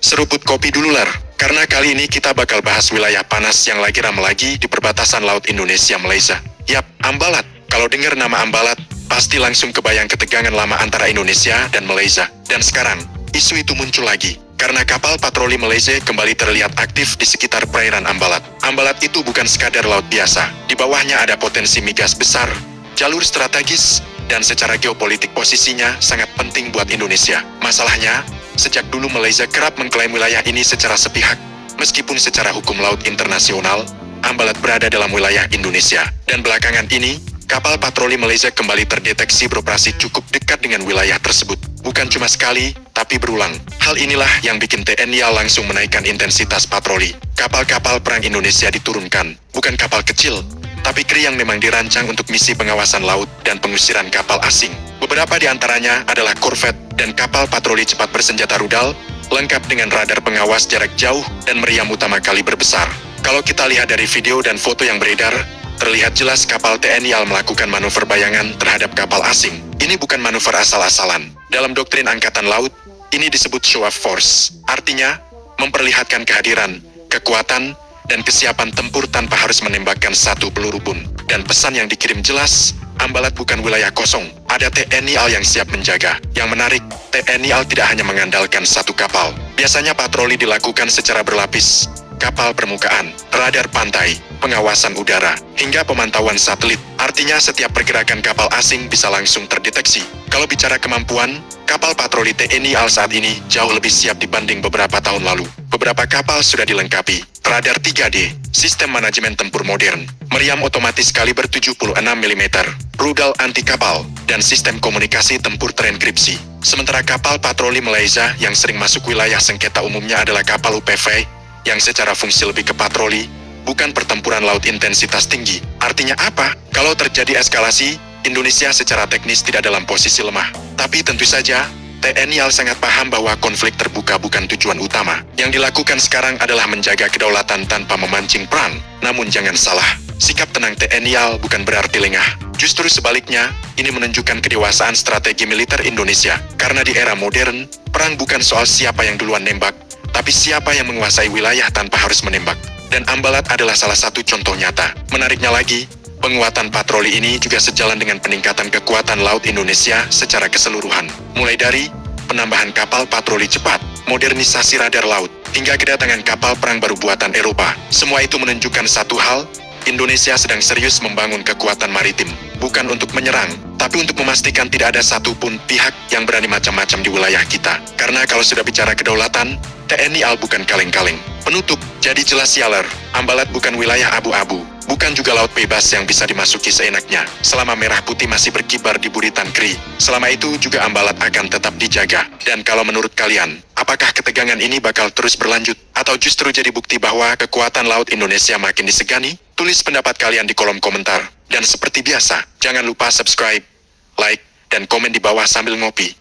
seruput kopi dulu lar. Karena kali ini kita bakal bahas wilayah panas yang lagi ramai lagi di perbatasan Laut Indonesia-Malaysia. Yap, Ambalat. Kalau dengar nama Ambalat, pasti langsung kebayang ketegangan lama antara Indonesia dan Malaysia. Dan sekarang, isu itu muncul lagi. Karena kapal patroli Malaysia kembali terlihat aktif di sekitar perairan Ambalat. Ambalat itu bukan sekadar laut biasa. Di bawahnya ada potensi migas besar, jalur strategis, dan secara geopolitik posisinya sangat penting buat Indonesia. Masalahnya, sejak dulu Malaysia kerap mengklaim wilayah ini secara sepihak. Meskipun secara hukum laut internasional, Ambalat berada dalam wilayah Indonesia. Dan belakangan ini, kapal patroli Malaysia kembali terdeteksi beroperasi cukup dekat dengan wilayah tersebut. Bukan cuma sekali, tapi berulang. Hal inilah yang bikin TNI AL langsung menaikkan intensitas patroli. Kapal-kapal perang Indonesia diturunkan, bukan kapal kecil, tapi kri yang memang dirancang untuk misi pengawasan laut dan pengusiran kapal asing. Beberapa di antaranya adalah korvet dan kapal patroli cepat bersenjata rudal, lengkap dengan radar pengawas jarak jauh dan meriam utama kaliber besar. Kalau kita lihat dari video dan foto yang beredar, terlihat jelas kapal TNI AL melakukan manuver bayangan terhadap kapal asing. Ini bukan manuver asal-asalan. Dalam doktrin Angkatan Laut, ini disebut show of force. Artinya, memperlihatkan kehadiran, kekuatan, dan kesiapan tempur tanpa harus menembakkan satu peluru pun. Dan pesan yang dikirim jelas, Ambalat bukan wilayah kosong. Ada TNI AL yang siap menjaga. Yang menarik, TNI AL tidak hanya mengandalkan satu kapal. Biasanya patroli dilakukan secara berlapis. Kapal permukaan, radar pantai, pengawasan udara, hingga pemantauan satelit. Artinya setiap pergerakan kapal asing bisa langsung terdeteksi. Kalau bicara kemampuan, kapal patroli TNI AL saat ini jauh lebih siap dibanding beberapa tahun lalu. Beberapa kapal sudah dilengkapi radar 3D, sistem manajemen tempur modern, meriam otomatis kaliber 76 mm, rudal anti kapal, dan sistem komunikasi tempur terenkripsi. Sementara kapal patroli Malaysia yang sering masuk wilayah sengketa umumnya adalah kapal UPV, yang secara fungsi lebih ke patroli, bukan pertempuran laut intensitas tinggi. Artinya apa? Kalau terjadi eskalasi, Indonesia secara teknis tidak dalam posisi lemah. Tapi tentu saja, TNI AL sangat paham bahwa konflik terbuka bukan tujuan utama. Yang dilakukan sekarang adalah menjaga kedaulatan tanpa memancing perang. Namun jangan salah, sikap tenang TNI AL bukan berarti lengah. Justru sebaliknya, ini menunjukkan kedewasaan strategi militer Indonesia. Karena di era modern, perang bukan soal siapa yang duluan nembak, tapi siapa yang menguasai wilayah tanpa harus menembak. Dan Ambalat adalah salah satu contoh nyata. Menariknya lagi, penguatan patroli ini juga sejalan dengan peningkatan kekuatan laut Indonesia secara keseluruhan. Mulai dari penambahan kapal patroli cepat, modernisasi radar laut, hingga kedatangan kapal perang baru buatan Eropa. Semua itu menunjukkan satu hal, Indonesia sedang serius membangun kekuatan maritim. Bukan untuk menyerang, tapi untuk memastikan tidak ada satupun pihak yang berani macam-macam di wilayah kita. Karena kalau sudah bicara kedaulatan, TNI AL bukan kaleng-kaleng. Penutup, jadi jelas yaler, Ambalat bukan wilayah abu-abu, bukan juga laut bebas yang bisa dimasuki seenaknya. Selama merah putih masih berkibar di buritan kri, selama itu juga Ambalat akan tetap dijaga. Dan kalau menurut kalian, apakah ketegangan ini bakal terus berlanjut? Atau justru jadi bukti bahwa kekuatan laut Indonesia makin disegani? Tulis pendapat kalian di kolom komentar. Dan seperti biasa, jangan lupa subscribe, like, dan komen di bawah sambil ngopi.